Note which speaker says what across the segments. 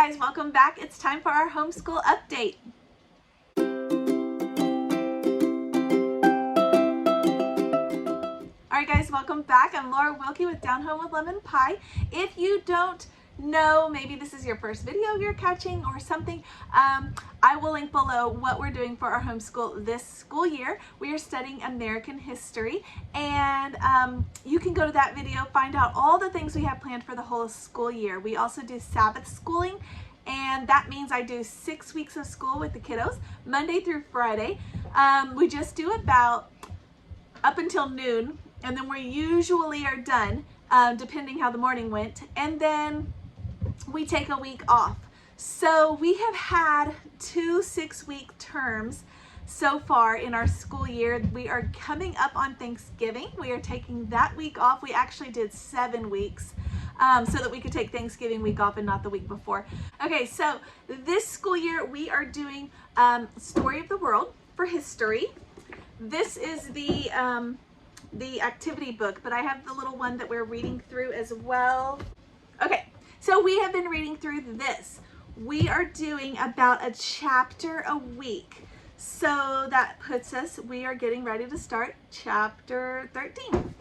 Speaker 1: guys, welcome back. It's time for our homeschool update. Alright guys, welcome back. I'm Laura Wilkie with Down Home with Lemon Pie. If you don't know, maybe this is your first video you're catching or something, I will link below what we're doing for our homeschool this school year. We are studying American history, and you can go to that video, find out all the things we have planned for the whole school year. We also do Sabbath schooling, and that means I do 6 weeks of school with the kiddos, Monday through Friday. We just do about up until noon, and then we usually are done, depending how the morning went, and then we take a week off. So we have had 2 6-week terms so far in our school year. We are coming up on Thanksgiving. We are taking that week off. We actually did 7 weeks so that we could take Thanksgiving week off and not the week before. Okay, so this school year we are doing Story of the World for history. This is the activity book, but I have the little one that we're reading through as well. Okay, so we have been reading through this. We are doing about a chapter a week. So that puts us, we are getting ready to start chapter 13.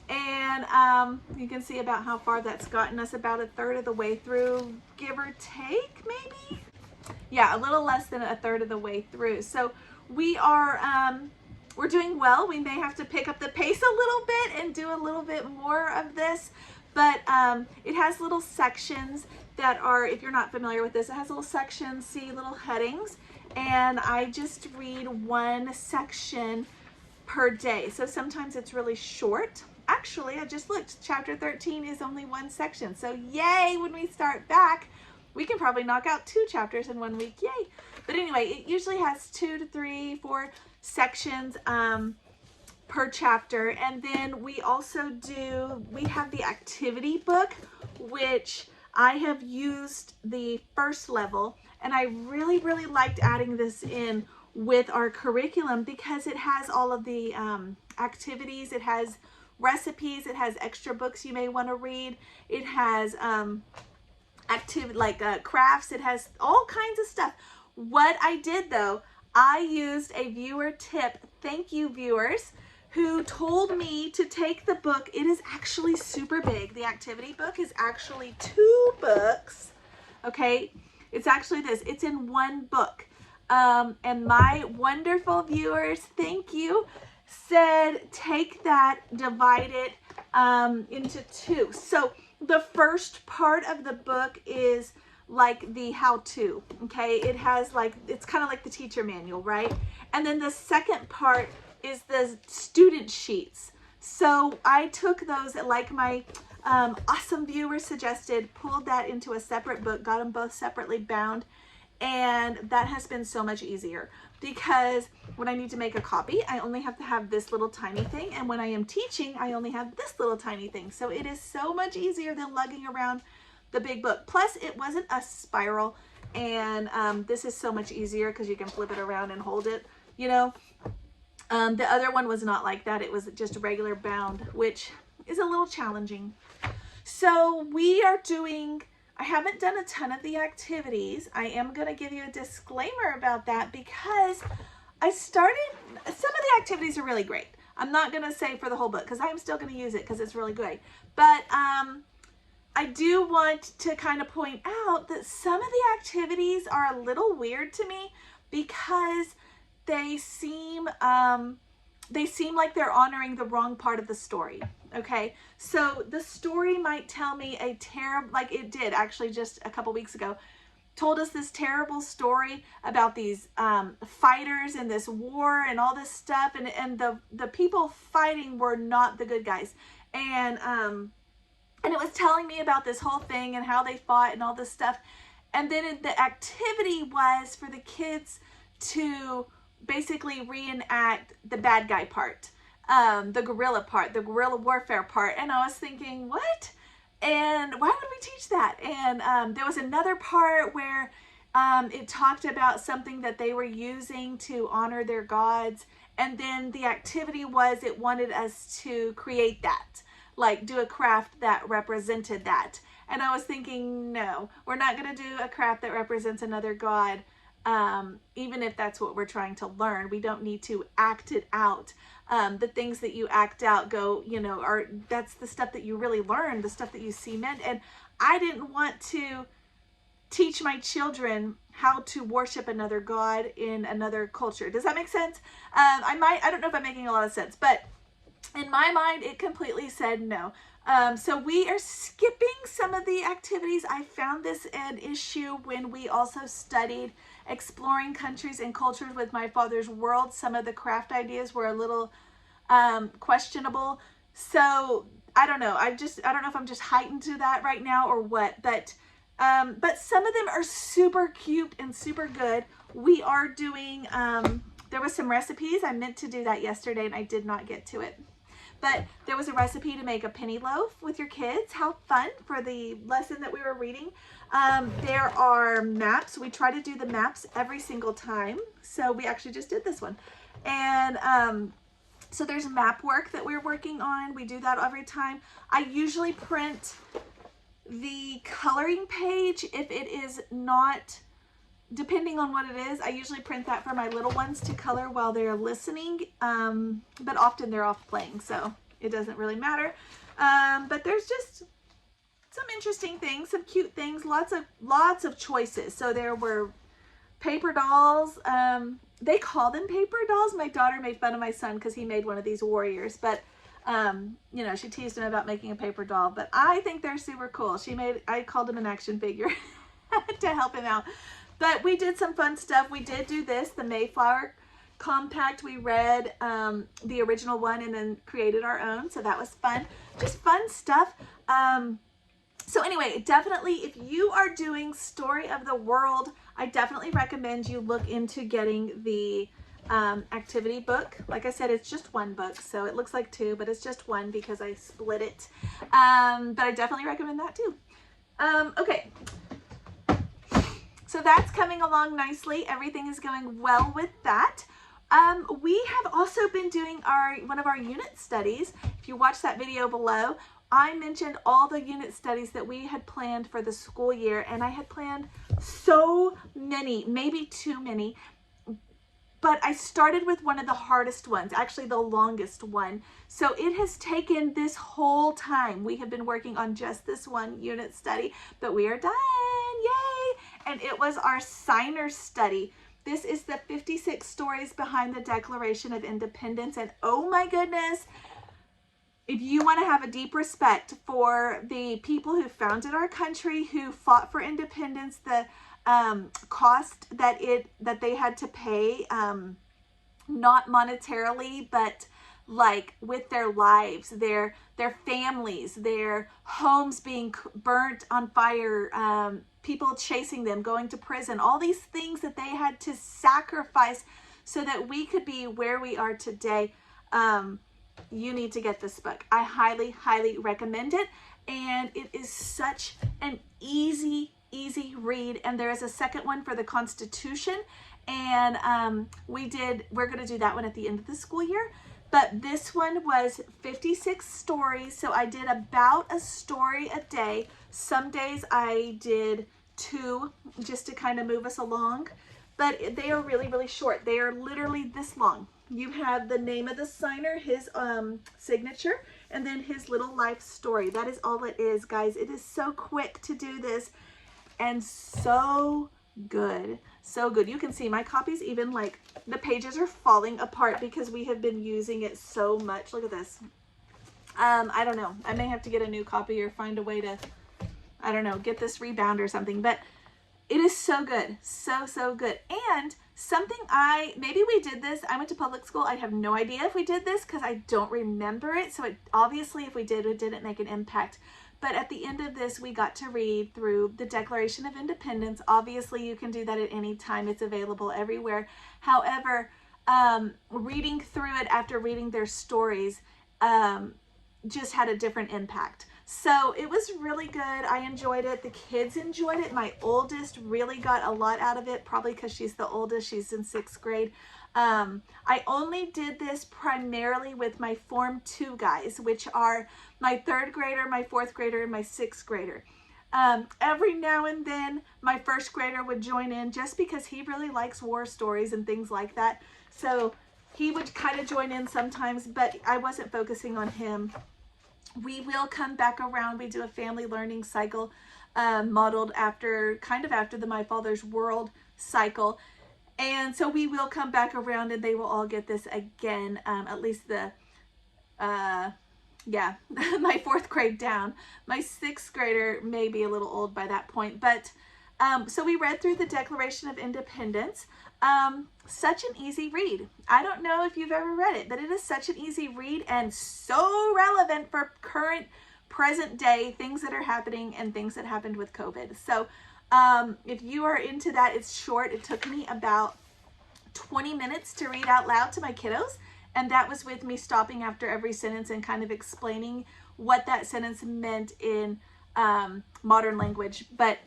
Speaker 1: And you can see about how far that's gotten us, about a third of the way through, give or take maybe? Yeah, a little less than a third of the way through. So we are, we're doing well. We may have to pick up the pace a little bit and do a little bit more of this, but it has little sections that are, if you're not familiar with this, it has little sections, see little headings, and I just read one section per day. So sometimes it's really short. Actually, I just looked, chapter 13 is only one section. So yay, when we start back, we can probably knock out 2 chapters in 1 week, yay. But anyway, it usually has 2 to 3, 4 sections per chapter. And then we also we have the activity book, which I have used the first level, and I really liked adding this in with our curriculum because it has all of the activities, it has recipes, it has extra books you may want to read, it has crafts, it has all kinds of stuff. What I did though, I used a viewer tip, thank you viewers, who told me to take the book. It is actually super big. The activity book is actually 2 books. Okay, it's actually this. It's in 1 book. And my wonderful viewers, thank you, said take that, divide it into 2. So the first part of the book is like the how-to, okay? It has like, it's kind of like the teacher manual, right? And then the second part is the student sheets. So I took those, like my awesome viewer suggested, pulled that into a separate book, got them both separately bound, and that has been so much easier because when I need to make a copy, I only have to have this little tiny thing, and when I am teaching, I only have this little tiny thing. So it is so much easier than lugging around the big book. Plus, it wasn't a spiral, and this is so much easier because you can flip it around and hold it, you know. The other one was not like that. It was just regular bound, which is a little challenging. So we are doing, I haven't done a ton of the activities. I am going to give you a disclaimer about that because I started, some of the activities are really great. I'm not going to say for the whole book because I'm still going to use it because it's really great. But I do want to kind of point out that some of the activities are a little weird to me because they seem like they're honoring the wrong part of the story. Okay, so the story might tell me a terrible, like it did actually just a couple weeks ago, told us this terrible story about these fighters in this war and all this stuff, and the people fighting were not the good guys, and it was telling me about this whole thing and how they fought and all this stuff, and then the activity was for the kids to basically reenact the bad guy part, the guerrilla part, the guerrilla warfare part. And I was thinking, what? And why would we teach that? And there was another part where it talked about something that they were using to honor their gods. And then the activity was, it wanted us to create that, like do a craft that represented that. And I was thinking, no, we're not going to do a craft that represents another god. Even if that's what we're trying to learn, we don't need to act it out. The things that you act out go, you know, that's the stuff that you really learn, the stuff that you cement. And I didn't want to teach my children how to worship another god in another culture. Does that make sense? I don't know if I'm making a lot of sense, but in my mind, it completely said no. So we are skipping some of the activities. I found this an issue when we also studied exploring countries and cultures with my father's world. Some of the craft ideas were a little questionable. So I don't know. I don't know if I'm just heightened to that right now or what, but some of them are super cute and super good. We are doing, there was some recipes. I meant to do that yesterday and I did not get to it. But there was a recipe to make a penny loaf with your kids. How fun for the lesson that we were reading. There are maps. We try to do the maps every single time. So we actually just did this one. And so there's map work that we're working on. We do that every time. I usually print the coloring page if it is not, depending on what it is, I usually print that for my little ones to color while they're listening, but often they're off playing, so it doesn't really matter. But there's just some interesting things, some cute things, lots of choices. So there were paper dolls. They call them paper dolls. My daughter made fun of my son because he made one of these warriors, but you know, she teased him about making a paper doll, but I think they're super cool. I called him an action figure to help him out. But we did some fun stuff. We did do this, the Mayflower Compact. We read the original one and then created our own. So that was fun. Just fun stuff. So anyway, definitely if you are doing Story of the World, I definitely recommend you look into getting the activity book. Like I said, it's just one book, so it looks like two, but it's just one because I split it. But I definitely recommend that too. Okay. So that's coming along nicely. Everything is going well with that. We have also been doing one of our unit studies. If you watch that video below, I mentioned all the unit studies that we had planned for the school year, and I had planned so many, maybe too many, but I started with one of the hardest ones, actually the longest one. So it has taken this whole time. We have been working on just this one unit study, but we are done, yay! And it was our signer study. This is the 56 stories behind the Declaration of Independence. And oh my goodness, if you want to have a deep respect for the people who founded our country, who fought for independence, the cost that they had to pay, not monetarily, but like with their lives, their families, their homes being burnt on fire, people chasing them, going to prison, all these things that they had to sacrifice so that we could be where we are today. You need to get this book. I highly, highly recommend it. And it is such an easy read. And there is a second one for the Constitution. And we're going to do that one at the end of the school year. But this one was 56 stories. So I did about a story a day. Some days I did 2 just to kind of move us along. But they are really, really short. They are literally this long. You have the name of the signer, his signature, and then his little life story. That is all it is, guys. It is so quick to do this and so good. So good. You can see my copies, even like the pages are falling apart because we have been using it so much. Look at this. I don't know. I may have to get a new copy or find a way to, I don't know, get this rebound or something. But it is so good. So good. And something maybe we did this. I went to public school. I have no idea if we did this because I don't remember it. So obviously if we did, it didn't make an impact. But at the end of this, we got to read through the Declaration of Independence. Obviously, you can do that at any time. It's available everywhere. However, reading through it after reading their stories just had a different impact. So it was really good. I enjoyed it. The kids enjoyed it. My oldest really got a lot out of it, probably because she's the oldest. She's in 6th grade. I only did this primarily with my Form 2 guys, which are my 3rd grader, my 4th grader, and my 6th grader. Every now and then my first grader would join in just because he really likes war stories and things like that. So he would kind of join in sometimes, but I wasn't focusing on him. We will come back around. We do a family learning cycle modeled after, kind of after the My Father's World cycle. And so we will come back around and they will all get this again, at least the, yeah, my 4th grade down. My 6th grader may be a little old by that point. But so we read through the Declaration of Independence. Such an easy read. I don't know if you've ever read it, but it is such an easy read and so relevant for current, present day things that are happening and things that happened with COVID. So if you are into that, it's short. It took me about 20 minutes to read out loud to my kiddos. And that was with me stopping after every sentence and kind of explaining what that sentence meant in modern language. But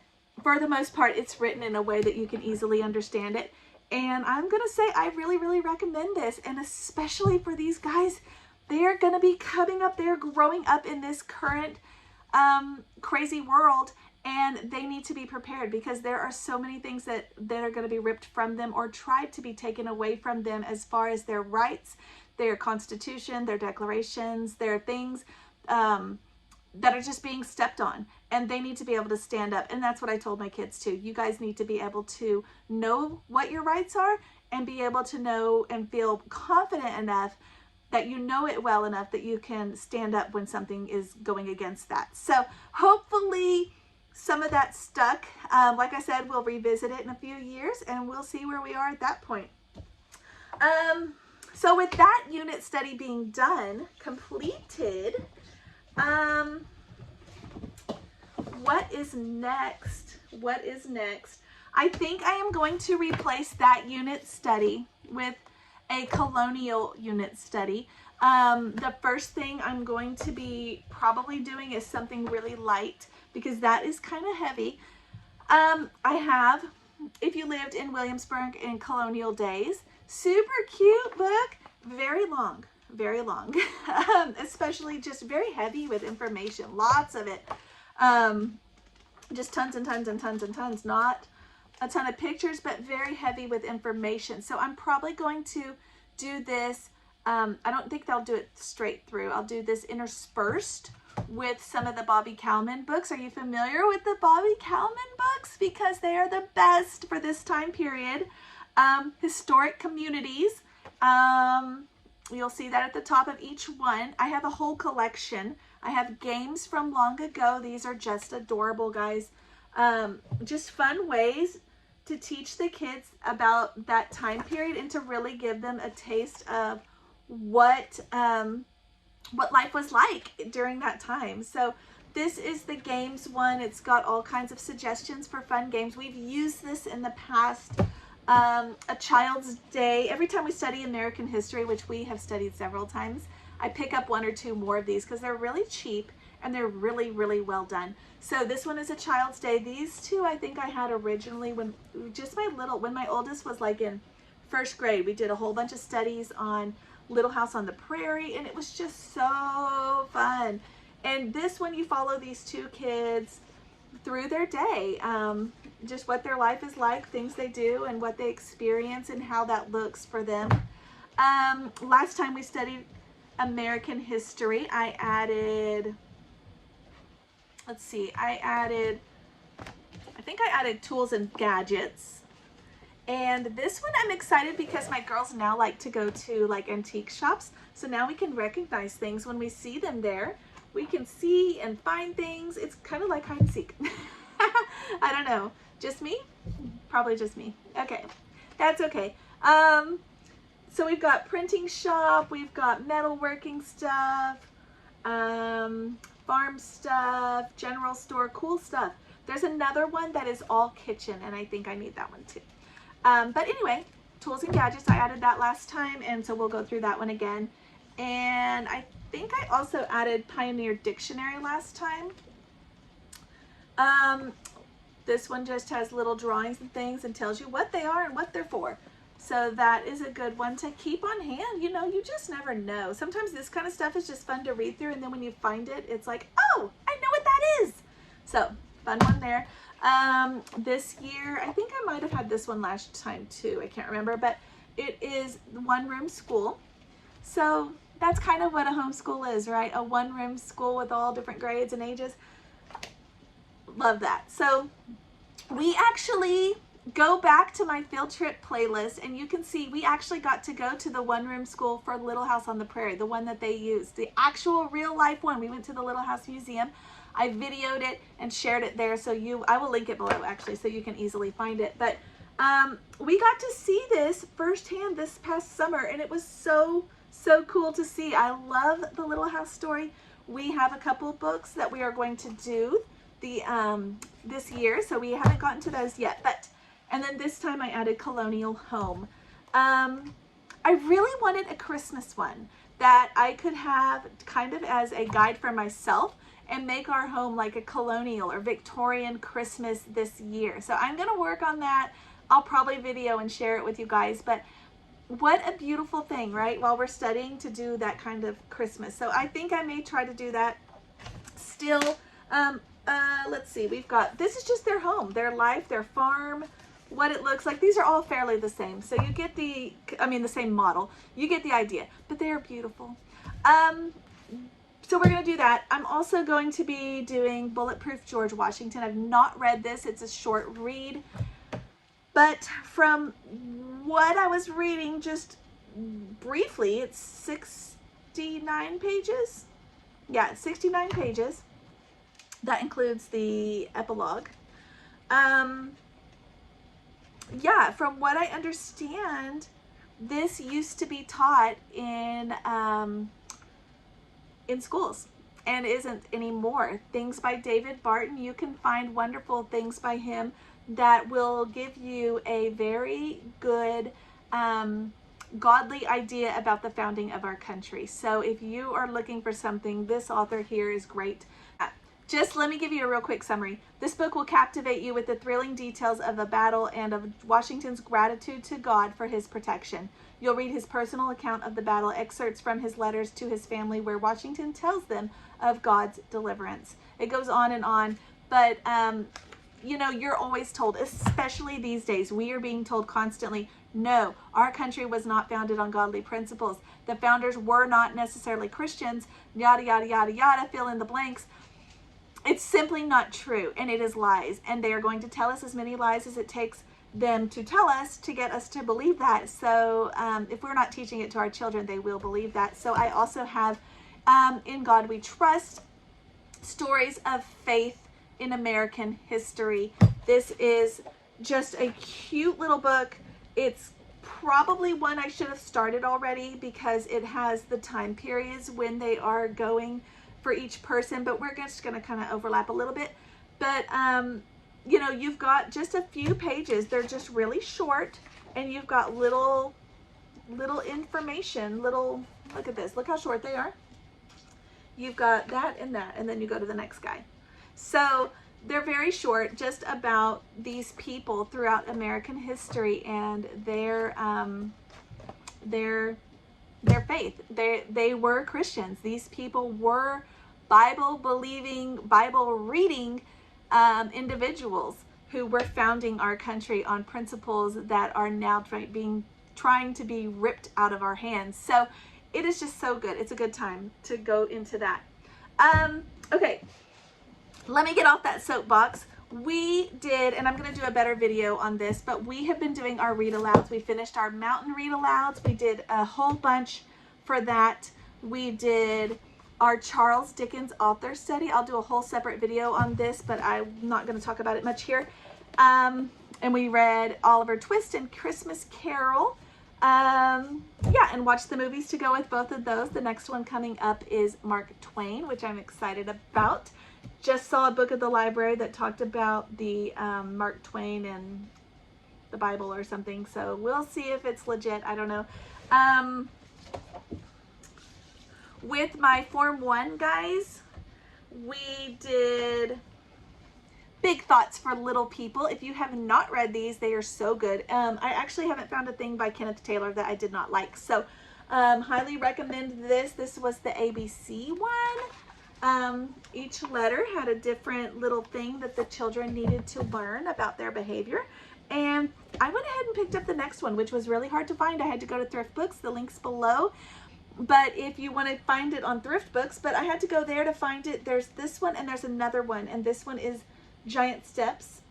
Speaker 1: for the most part, it's written in a way that you can easily understand it. And I'm going to say I really, really recommend this. And especially for these guys, they're going to be coming up, they're growing up in this current crazy world. And they need to be prepared because there are so many things that are going to be ripped from them or tried to be taken away from them as far as their rights, their constitution, their declarations, their things that are just being stepped on. And they need to be able to stand up. And that's what I told my kids too. You guys need to be able to know what your rights are and be able to know and feel confident enough that you know it well enough that you can stand up when something is going against that. So hopefully some of that stuck. Like I said, we'll revisit it in a few years and we'll see where we are at that point. So with that unit study being done, completed, what is next? What is next? I think I am going to replace that unit study with a colonial unit study. The first thing I'm going to be probably doing is something really light because that is kind of heavy. I have, if you lived in Williamsburg in colonial days, super cute book, very long, especially just very heavy with information, lots of it. Just tons and tons and tons and tons, not a ton of pictures, but very heavy with information. So I'm probably going to do this. I don't think they'll do it straight through. I'll do this interspersed with some of the Bobby Kalman books. Are you familiar with the Bobby Kalman books? Because they are the best for this time period. Historic communities. You'll see that at the top of each one. I have a whole collection. I have games from long ago. These are just adorable, guys. Just fun ways to teach the kids about that time period and to really give them a taste of what life was like during that time. So this is the games one. It's got all kinds of suggestions for fun games. We've used this in the past. A Child's Day. Every time we study American history, which we have studied several times, I pick up 1 or 2 more of these because they're really cheap and they're really, really well done. So this one is A Child's Day. These two I think I had originally when my oldest was like in 1st grade. We did a whole bunch of studies on Little House on the Prairie and it was just so fun. And this one, you follow these 2 kids through their day, just what their life is like, things they do and what they experience and how that looks for them. Last time we studied American history, I added, let's see, I think I added Tools and Gadgets. And this one I'm excited because my girls now like to go to like antique shops. So now we can recognize things when we see them there. We can see and find things. It's kind of like hide and seek. I don't know. Just me? Probably just me. Okay. That's okay. So we've got printing shop. We've got metalworking stuff. Farm stuff. General store. Cool stuff. There's another one that is all kitchen and I think I need that one too. But anyway, Tools and Gadgets. I added that last time and so we'll go through that one again. And I think I also added Pioneer Dictionary last time. This one just has little drawings and things and tells you what they are and what they're for. So that is a good one to keep on hand. You know, you just never know. Sometimes this kind of stuff is just fun to read through and then when you find it, it's like, oh, I know what that is. So fun one there. This year, I think I might have had this one last time too. I can't remember, but it is one-room school. So that's kind of what a homeschool is, right? A one-room school with all different grades and ages. Love that. So we actually go back to my field trip playlist, and you can see we actually got to go to the one-room school for Little House on the Prairie, the one that they used, the actual real-life one. We went to the Little House Museum. I videoed it and shared it there, so I will link it below actually, so you can easily find it. But we got to see this firsthand this past summer, and it was so cool to see. I love the Little House story. We have a couple books that we are going to do this year, so we haven't gotten to those yet. And then this time I added Colonial Home. I really wanted a Christmas one that I could have kind of as a guide for myself and make our home like a colonial or Victorian Christmas this year. So I'm gonna work on that. I'll probably video and share it with you guys, but what a beautiful thing, right? While we're studying, to do that kind of Christmas. So I think I may try to do that still. Let's see, we've got, this is just their home, their life, their farm, what it looks like. These are all fairly the same. So you get the same model. You get the idea, but they are beautiful. So we're going to do that. I'm also going to be doing Bulletproof George Washington. I've not read this. It's a short read. But from what I was reading just briefly, it's 69 pages. Yeah, it's 69 pages. That includes the epilogue. Yeah, from what I understand, this used to be taught in schools and isn't anymore. Things by David Barton. You can find wonderful things by him that will give you a very good godly idea about the founding of our country. So if you are looking for something, this author here is great. Just let me give you a real quick summary. This book will captivate you with the thrilling details of the battle and of Washington's gratitude to God for his protection. You'll read his personal account of the battle, excerpts from his letters to his family where Washington tells them of God's deliverance. It goes on, but you know, you're always told, especially these days, we are being told constantly, no, our country was not founded on godly principles. The founders were not necessarily Christians, yada, yada, yada, yada, fill in the blanks. It's simply not true, and it is lies, and they are going to tell us as many lies as it takes them to tell us to get us to believe that. So if we're not teaching it to our children, they will believe that. So I also have In God We Trust, Stories of Faith in American History. This is just a cute little book. It's probably one I should have started already because it has the time periods when they are going for each person, but we're just going to kind of overlap a little bit. But you know, you've got just a few pages. They're just really short, and you've got little information, look at this, look how short they are. You've got that, and then you go to the next guy. So they're very short, just about these people throughout American history and their faith. They were Christians. These people were Bible believing, Bible reading individuals who were founding our country on principles that are now trying to be ripped out of our hands. So it is just so good. It's a good time to go into that. Okay, let me get off that soapbox. We did, and I'm going to do a better video on this, but we have been doing our read alouds. We finished our mountain read alouds. We did a whole bunch for that. We did our Charles Dickens author study. I'll do a whole separate video on this, but I'm not going to talk about it much here. And we read Oliver Twist and Christmas Carol. Yeah, and watched the movies to go with both of those. The next one coming up is Mark Twain, which I'm excited about. Just saw a book at the library that talked about the Mark Twain and the Bible or something, so we'll see if it's legit. I don't know. With my Form 1 guys, we did Big Thoughts for Little People. If you have not read these, they are so good. I actually haven't found a thing by Kenneth Taylor that I did not like, so highly recommend this. This was the ABC one. Each letter had a different little thing that the children needed to learn about their behavior. And I went ahead and picked up the next one, which was really hard to find. I had to go to Thrift Books, the link's below. But if you want to find it on Thrift Books, but I had to go there to find it. There's this one and there's another one. And this one is Giant Steps,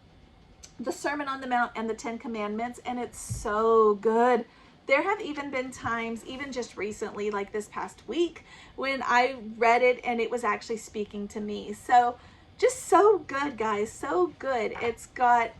Speaker 1: the Sermon on the Mount, and the 10 Commandments. And it's so good. There have even been times, even just recently, like this past week, when I read it and it was actually speaking to me. So just so good, guys, so good. It's got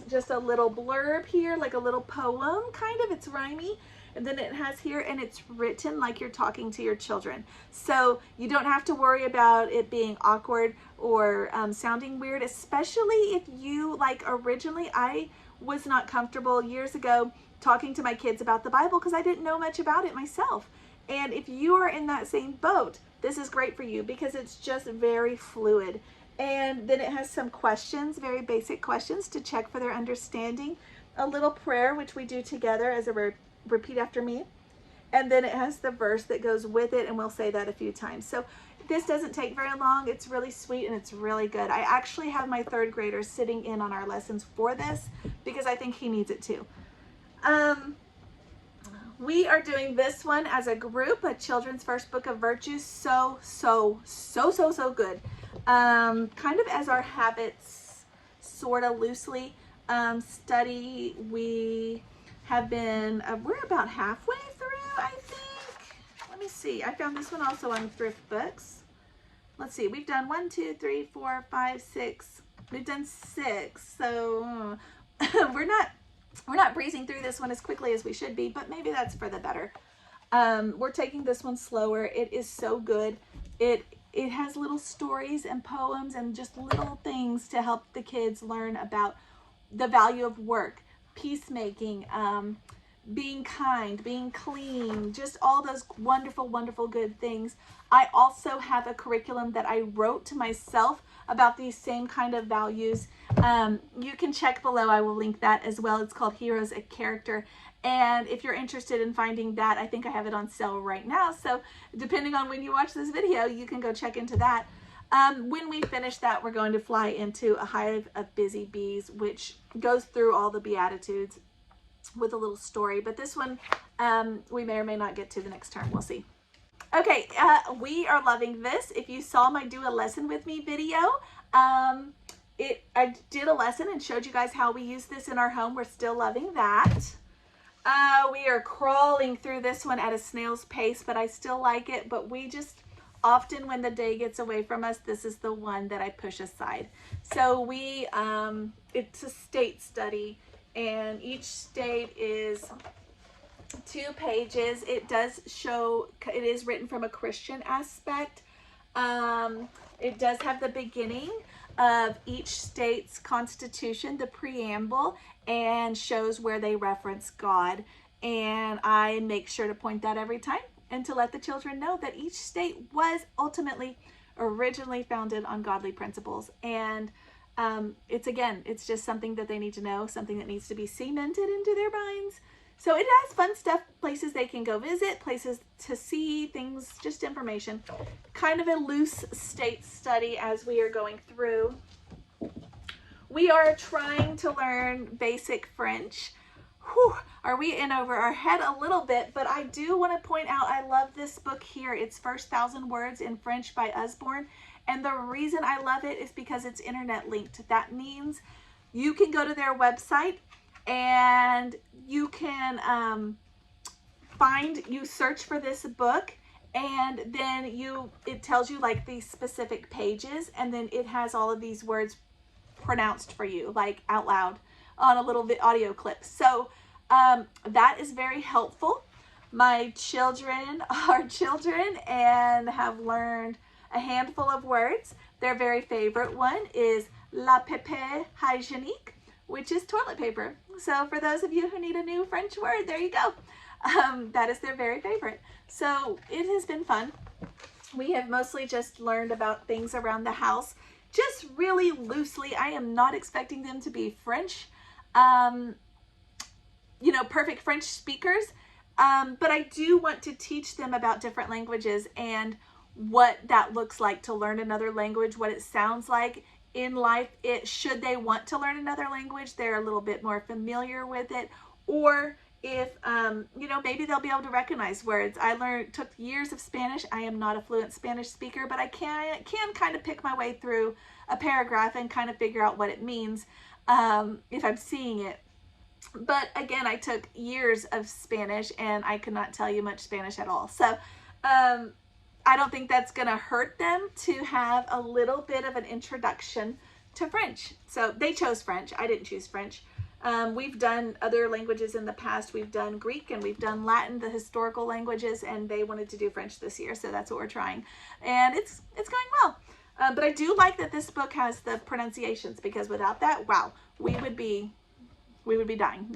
Speaker 1: just a little blurb here, like a little poem, kind of. It's rhymey. And then it has here, and it's written like you're talking to your children. So you don't have to worry about it being awkward or sounding weird, especially if you, like originally, I was not comfortable years ago talking to my kids about the Bible because I didn't know much about it myself. And if you are in that same boat, this is great for you because it's just very fluid. And then it has some questions, very basic questions to check for their understanding. A little prayer, which we do together as a repeat after me. And then it has the verse that goes with it, and we'll say that a few times. So this doesn't take very long. It's really sweet and it's really good. I actually have my 3rd grader sitting in on our lessons for this because I think he needs it too. We are doing this one as a group, a children's first book of virtues. So good. Kind of as our habits, sort of loosely study. We have been, we're about halfway through, I think. Let me see. I found this one also on Thrift Books. Let's see. We've done 1, 2, 3, 4, 5, 6. We've done 6. So we're not breezing through this one as quickly as we should be, but maybe that's for the better. We're taking this one slower. It is so good. It has little stories and poems and just little things to help the kids learn about the value of work, peacemaking, being kind, being clean, just all those wonderful, wonderful good things. I also have a curriculum that I wrote to myself about these same kind of values. You can check below. I will link that as well. It's called Heroes of Character. And if you're interested in finding that, I think I have it on sale right now. So depending on when you watch this video, you can go check into that. When we finish that, we're going to fly into A Hive of Busy Bees, which goes through all the Beatitudes with a little story. But this one, we may or may not get to the next term. We'll see. Okay, we are loving this. If you saw my Do a Lesson With Me video, I did a lesson and showed you guys how we use this in our home. We're still loving that. We are crawling through this one at a snail's pace, but I still like it. But we just often, when the day gets away from us, this is the one that I push aside. So we, it's a state study, and each state is 2 pages. It does show, it is written from a Christian aspect. It does have the beginning of each state's constitution, the preamble, and shows where they reference God. And I make sure to point that every time and to let the children know that each state was ultimately originally founded on godly principles. And it's just something that they need to know, something that needs to be cemented into their minds. So it has fun stuff, places they can go visit, places to see, things, just information. Kind of a loose state study as we are going through. We are trying to learn basic French. Whew, are we in over our head a little bit? But I do want to point out, I love this book here. It's First 1,000 Words in French by Usborne. And the reason I love it is because it's internet linked. That means you can go to their website and you can you search for this book, and then it tells you like these specific pages, and then it has all of these words pronounced for you, like out loud on a little audio clip. So that is very helpful. My children are children and have learned a handful of words. Their very favorite one is la papier hygiénique, which is toilet paper. So for those of you who need a new French word, there you go. That is their very favorite. So it has been fun. We have mostly just learned about things around the house, just really loosely. I am not expecting them to be French, perfect French speakers. But I do want to teach them about different languages. And what that looks like to learn another language, what it sounds like in life. Should they want to learn another language, they're a little bit more familiar with it, or if maybe they'll be able to recognize words. Took years of Spanish. I am not a fluent Spanish speaker, but I can kind of pick my way through a paragraph and kind of figure out what it means if I'm seeing it. But again, I took years of Spanish and I could not tell you much Spanish at all. So I don't think that's going to hurt them to have a little bit of an introduction to French. So they chose French. I didn't choose French. We've done other languages in the past. We've done Greek and we've done Latin, the historical languages, and they wanted to do French this year. So that's what we're trying. And it's going well. But I do like that this book has the pronunciations, because without that, wow, we would be dying.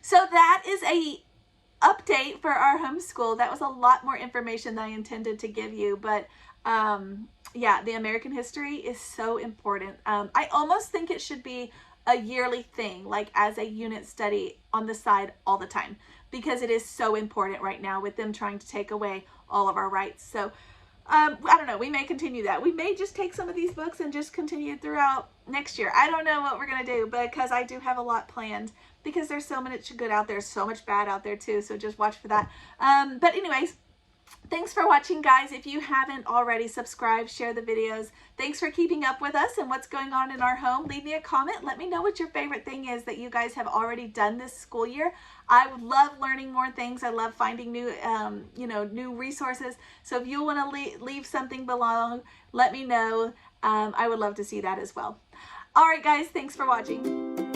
Speaker 1: So that is a update for our homeschool. That was a lot more information than I intended to give you, but yeah, the American history is so important. I almost think it should be a yearly thing, like as a unit study on the side all the time, because it is so important right now with them trying to take away all of our rights. So I don't know, we may continue that. We may just take some of these books and just continue throughout next year. I don't know what we're going to do, because I do have a lot planned, because there's so much good out there, so much bad out there too. So just watch for that. But anyways, thanks for watching, guys. If you haven't already, subscribe, share the videos. Thanks for keeping up with us and what's going on in our home. Leave me a comment. Let me know what your favorite thing is that you guys have already done this school year. I love learning more things. I love finding new, new resources. So if you want to leave something below, let me know. I would love to see that as well. All right, guys, thanks for watching.